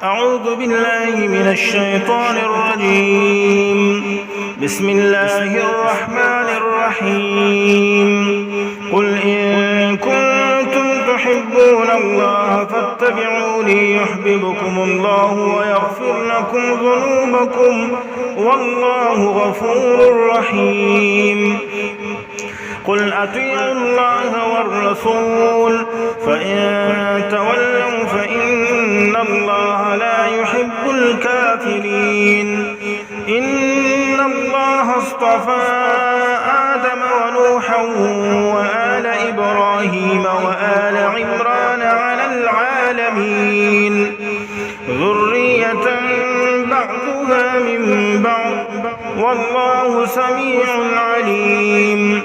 أعوذ بالله من الشيطان الرجيم. بسم الله الرحمن الرحيم. قل إن كنتم تحبون الله فاتبعوني يحببكم الله ويغفر لكم ذنوبكم والله غفور رحيم. قل أطيعوا الله والرسول فإن تولوا فإن الله لا يحب الكافرين. إن الله اصطفى آدم ونوحا وآل إبراهيم وآل عمران على العالمين ذرية بعضها من بعض والله سميع عليم.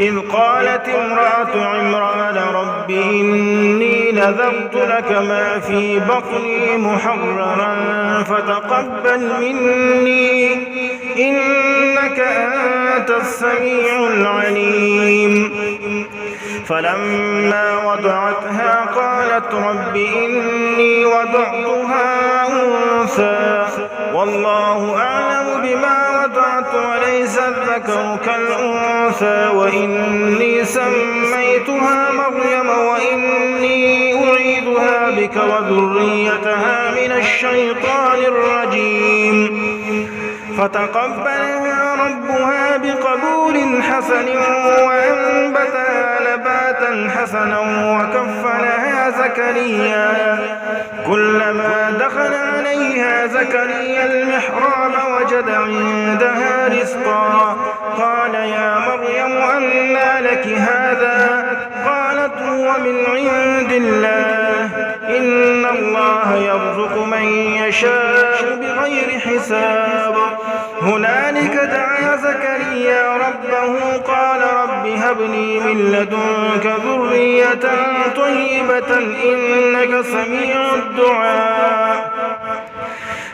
إذ قالت امرأة عمران رب إني نذرت لك ما في بطني محررا فتقبل مني إنك أنت السميع العليم. فلما وضعتها قالت رب إني وضعتها أنثى والله أعلم بما وضعت وليس الذكر كالأنثى وإني سميتها مريم وإني أعيذها بك وذريتها من الشيطان الرجيم. فتقبلها ربها بقبول حسن وأنبتها نباتا حسنا وكفلها زكريا. كلما دخل عليها زكريا المحراب وجد عندها رزقا قال يا مريم أنى لك هذا؟ قالت هو من عند الله إن الله يرزق من يشاء بغير حساب. هنالك دعا زكريا ربه قال رب هب لي من لدنك ذرية طيبة إنك سميع الدعاء.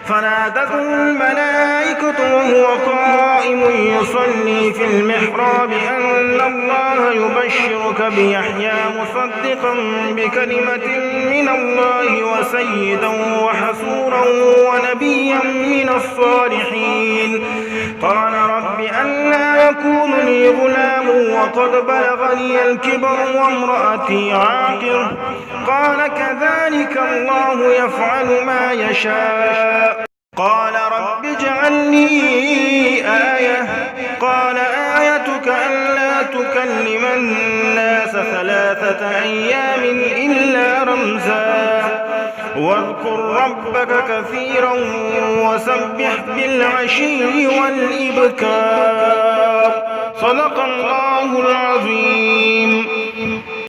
فنادته الملائكة وهو قائم يصلي في المحراب أن الله يبشرك بيحيى مصدقا بكلمة من الله وسيدا وحسورا ونبيا من الصالحين. قال رب أنى يكون لي غلام وقد بلغني الكبر وامرأتي عاقر؟ قال كذلك الله يفعل ما يشاء. قال رب اجعل لي آية. قال آيتك ألا تكلم الناس 3 أيام إلا رمزا واذكر ربك كثيرا وسبح بالعشي والإبكار. صدق الله العظيم.